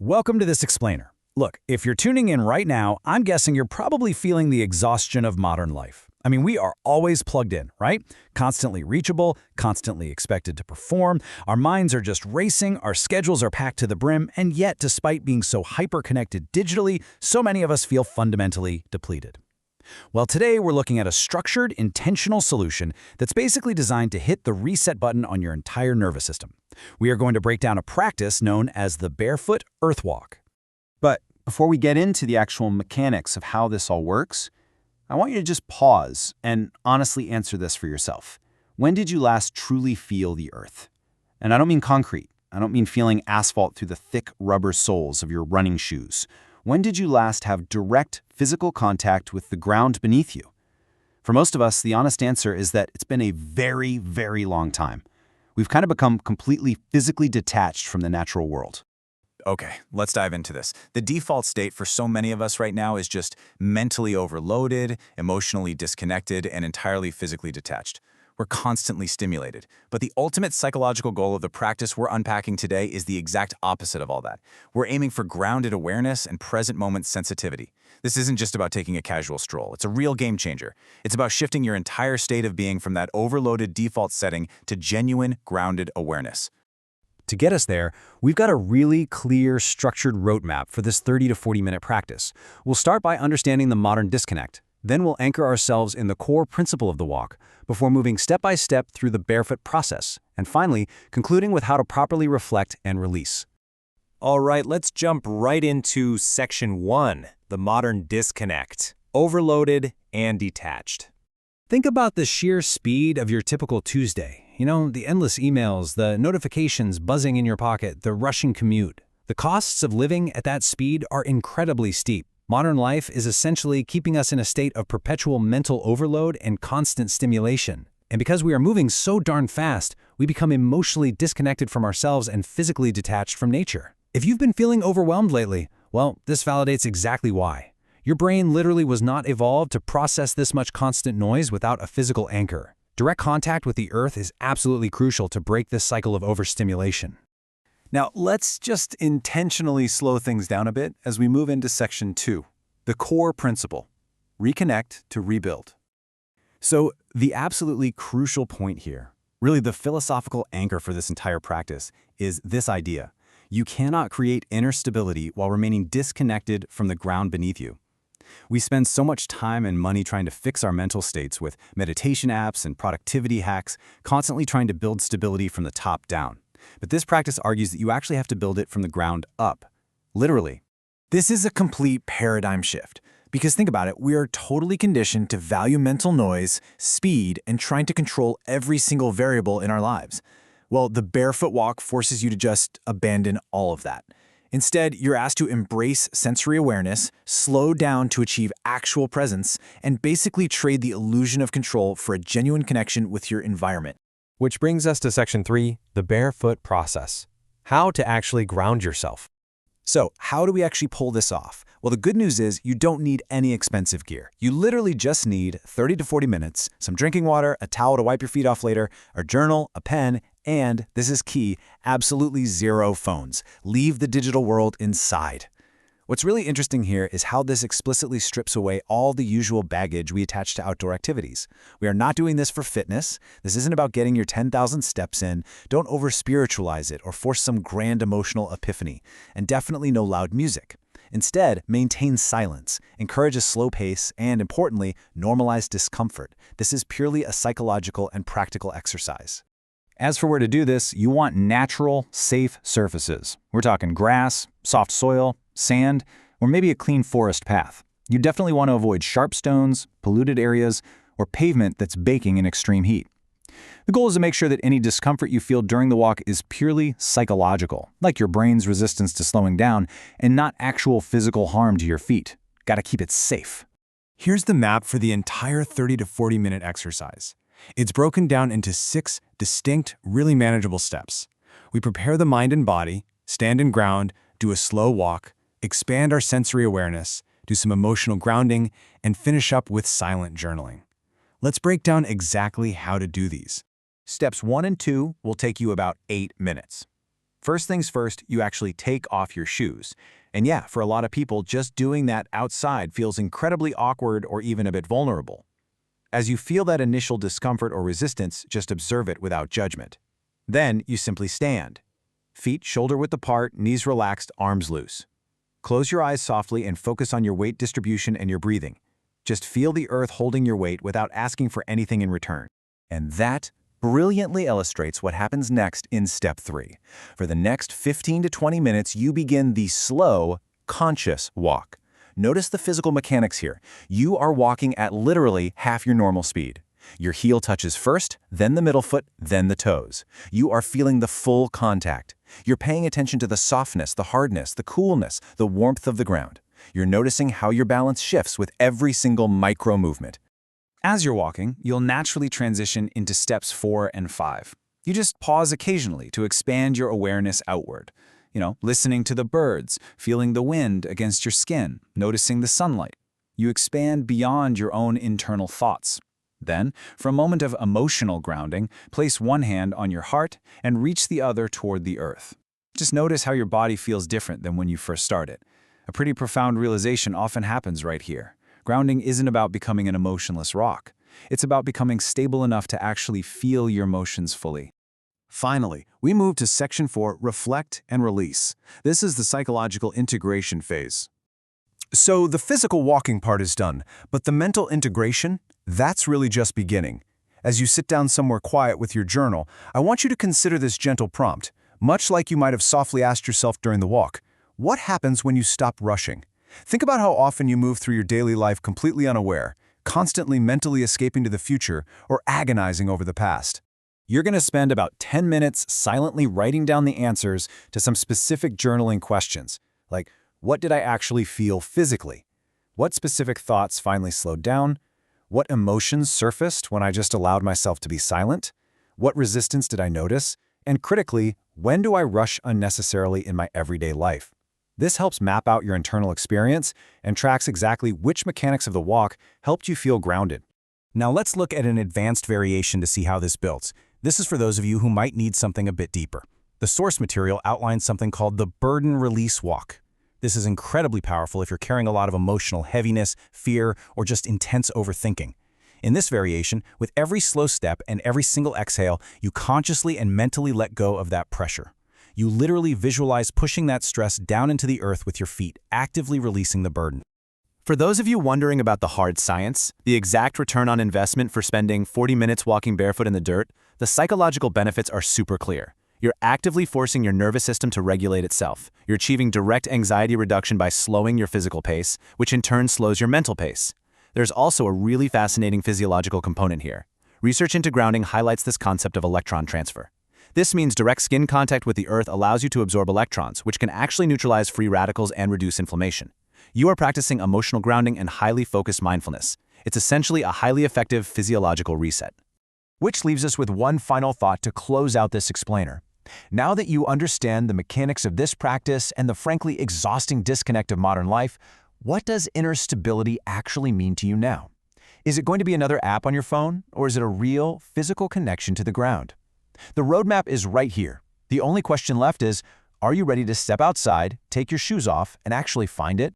Welcome to this explainer. Look, if you're tuning in right now, I'm guessing you're probably feeling the exhaustion of modern life. I mean, we are always plugged in, right? Constantly reachable, constantly expected to perform. Our minds are just racing, our schedules are packed to the brim, and yet, despite being so hyper-connected digitally, so many of us feel fundamentally depleted. Well, today we're looking at a structured, intentional solution that's basically designed to hit the reset button on your entire nervous system. We are going to break down a practice known as the barefoot earth walk. But before we get into the actual mechanics of how this all works, I want you to just pause and honestly answer this for yourself. When did you last truly feel the earth? And I don't mean concrete. I don't mean feeling asphalt through the thick rubber soles of your running shoes. When did you last have direct physical contact with the ground beneath you? For most of us, the honest answer is that it's been a very, very long time. We've kind of become completely physically detached from the natural world. Okay, let's dive into this. The default state for so many of us right now is just mentally overloaded, emotionally disconnected, and entirely physically detached. We're constantly stimulated. But the ultimate psychological goal of the practice we're unpacking today is the exact opposite of all that. We're aiming for grounded awareness and present moment sensitivity. This isn't just about taking a casual stroll. It's a real game changer. It's about shifting your entire state of being from that overloaded default setting to genuine, grounded awareness. To get us there, we've got a really clear, structured roadmap for this 30 to 40-minute practice. We'll start by understanding the modern disconnect. Then we'll anchor ourselves in the core principle of the walk, before moving step by step through the barefoot process, and finally, concluding with how to properly reflect and release. All right, let's jump right into Section 1, the modern disconnect, overloaded and detached. Think about the sheer speed of your typical Tuesday. You know, the endless emails, the notifications buzzing in your pocket, the rushing commute. The costs of living at that speed are incredibly steep. Modern life is essentially keeping us in a state of perpetual mental overload and constant stimulation. And because we are moving so darn fast, we become emotionally disconnected from ourselves and physically detached from nature. If you've been feeling overwhelmed lately, well, this validates exactly why. Your brain literally was not evolved to process this much constant noise without a physical anchor. Direct contact with the earth is absolutely crucial to break this cycle of overstimulation. Now, let's just intentionally slow things down a bit as we move into Section 2, the core principle, reconnect to rebuild. So, the absolutely crucial point here, really the philosophical anchor for this entire practice, is this idea. You cannot create inner stability while remaining disconnected from the ground beneath you. We spend so much time and money trying to fix our mental states with meditation apps and productivity hacks, constantly trying to build stability from the top down. But this practice argues that you actually have to build it from the ground up, literally. This is a complete paradigm shift. Because think about it, we are totally conditioned to value mental noise, speed, and trying to control every single variable in our lives. Well, the barefoot walk forces you to just abandon all of that. Instead, you're asked to embrace sensory awareness, slow down to achieve actual presence, and basically trade the illusion of control for a genuine connection with your environment. Which brings us to Section 3, the barefoot process. How to actually ground yourself. So, how do we actually pull this off? Well, the good news is you don't need any expensive gear. You literally just need 30 to 40 minutes, some drinking water, a towel to wipe your feet off later, a journal, a pen, and, this is key, absolutely zero phones. Leave the digital world inside. What's really interesting here is how this explicitly strips away all the usual baggage we attach to outdoor activities. We are not doing this for fitness. This isn't about getting your 10,000 steps in. Don't over-spiritualize it or force some grand emotional epiphany. And definitely no loud music. Instead, maintain silence, encourage a slow pace, and importantly, normalize discomfort. This is purely a psychological and practical exercise. As for where to do this, you want natural, safe surfaces. We're talking grass, soft soil, sand, or maybe a clean forest path. You definitely want to avoid sharp stones, polluted areas, or pavement that's baking in extreme heat. The goal is to make sure that any discomfort you feel during the walk is purely psychological, like your brain's resistance to slowing down, and not actual physical harm to your feet. Gotta keep it safe. Here's the map for the entire 30 to 40-minute exercise. It's broken down into 6 distinct, really manageable steps. We prepare the mind and body, stand and ground, do a slow walk, expand our sensory awareness, do some emotional grounding, and finish up with silent journaling. Let's break down exactly how to do these. Steps 1 and 2 will take you about 8 minutes. First things first, you actually take off your shoes. And yeah, for a lot of people, just doing that outside feels incredibly awkward or even a bit vulnerable. As you feel that initial discomfort or resistance, just observe it without judgment. Then you simply stand. Feet shoulder-width apart, knees relaxed, arms loose. Close your eyes softly and focus on your weight distribution and your breathing. Just feel the earth holding your weight without asking for anything in return. And that brilliantly illustrates what happens next in step 3. For the next 15 to 20 minutes, you begin the slow, conscious walk. Notice the physical mechanics here. You are walking at literally half your normal speed. Your heel touches first, then the middle foot, then the toes. You are feeling the full contact. You're paying attention to the softness, the hardness, the coolness, the warmth of the ground. You're noticing how your balance shifts with every single micro movement. As you're walking, you'll naturally transition into steps 4 and 5. You just pause occasionally to expand your awareness outward. Listening to the birds, feeling the wind against your skin, noticing the sunlight. You expand beyond your own internal thoughts. Then, for a moment of emotional grounding, place one hand on your heart and reach the other toward the earth. Just notice how your body feels different than when you first started. A pretty profound realization often happens right here. Grounding isn't about becoming an emotionless rock. It's about becoming stable enough to actually feel your emotions fully. Finally, we move to section 4, reflect and release. This is the psychological integration phase. So the physical walking part is done, but the mental integration, that's really just beginning. As you sit down somewhere quiet with your journal, I want you to consider this gentle prompt, much like you might have softly asked yourself during the walk. What happens when you stop rushing? Think about how often you move through your daily life completely unaware, constantly mentally escaping to the future or agonizing over the past. You're going to spend about 10 minutes silently writing down the answers to some specific journaling questions, like, what did I actually feel physically? What specific thoughts finally slowed down? What emotions surfaced when I just allowed myself to be silent? What resistance did I notice? And critically, when do I rush unnecessarily in my everyday life? This helps map out your internal experience and tracks exactly which mechanics of the walk helped you feel grounded. Now let's look at an advanced variation to see how this builds. This is for those of you who might need something a bit deeper. The source material outlines something called the burden release walk. This is incredibly powerful if you're carrying a lot of emotional heaviness, fear, or just intense overthinking. In this variation, with every slow step and every single exhale, you consciously and mentally let go of that pressure. You literally visualize pushing that stress down into the earth with your feet, actively releasing the burden. For those of you wondering about the hard science, the exact return on investment for spending 40 minutes walking barefoot in the dirt, the psychological benefits are super clear. You're actively forcing your nervous system to regulate itself. You're achieving direct anxiety reduction by slowing your physical pace, which in turn slows your mental pace. There's also a really fascinating physiological component here. Research into grounding highlights this concept of electron transfer. This means direct skin contact with the earth allows you to absorb electrons, which can actually neutralize free radicals and reduce inflammation. You are practicing emotional grounding and highly focused mindfulness. It's essentially a highly effective physiological reset. Which leaves us with one final thought to close out this explainer. Now that you understand the mechanics of this practice and the frankly exhausting disconnect of modern life, what does inner stability actually mean to you now? Is it going to be another app on your phone, or is it a real, physical connection to the ground? The roadmap is right here. The only question left is, are you ready to step outside, take your shoes off, and actually find it?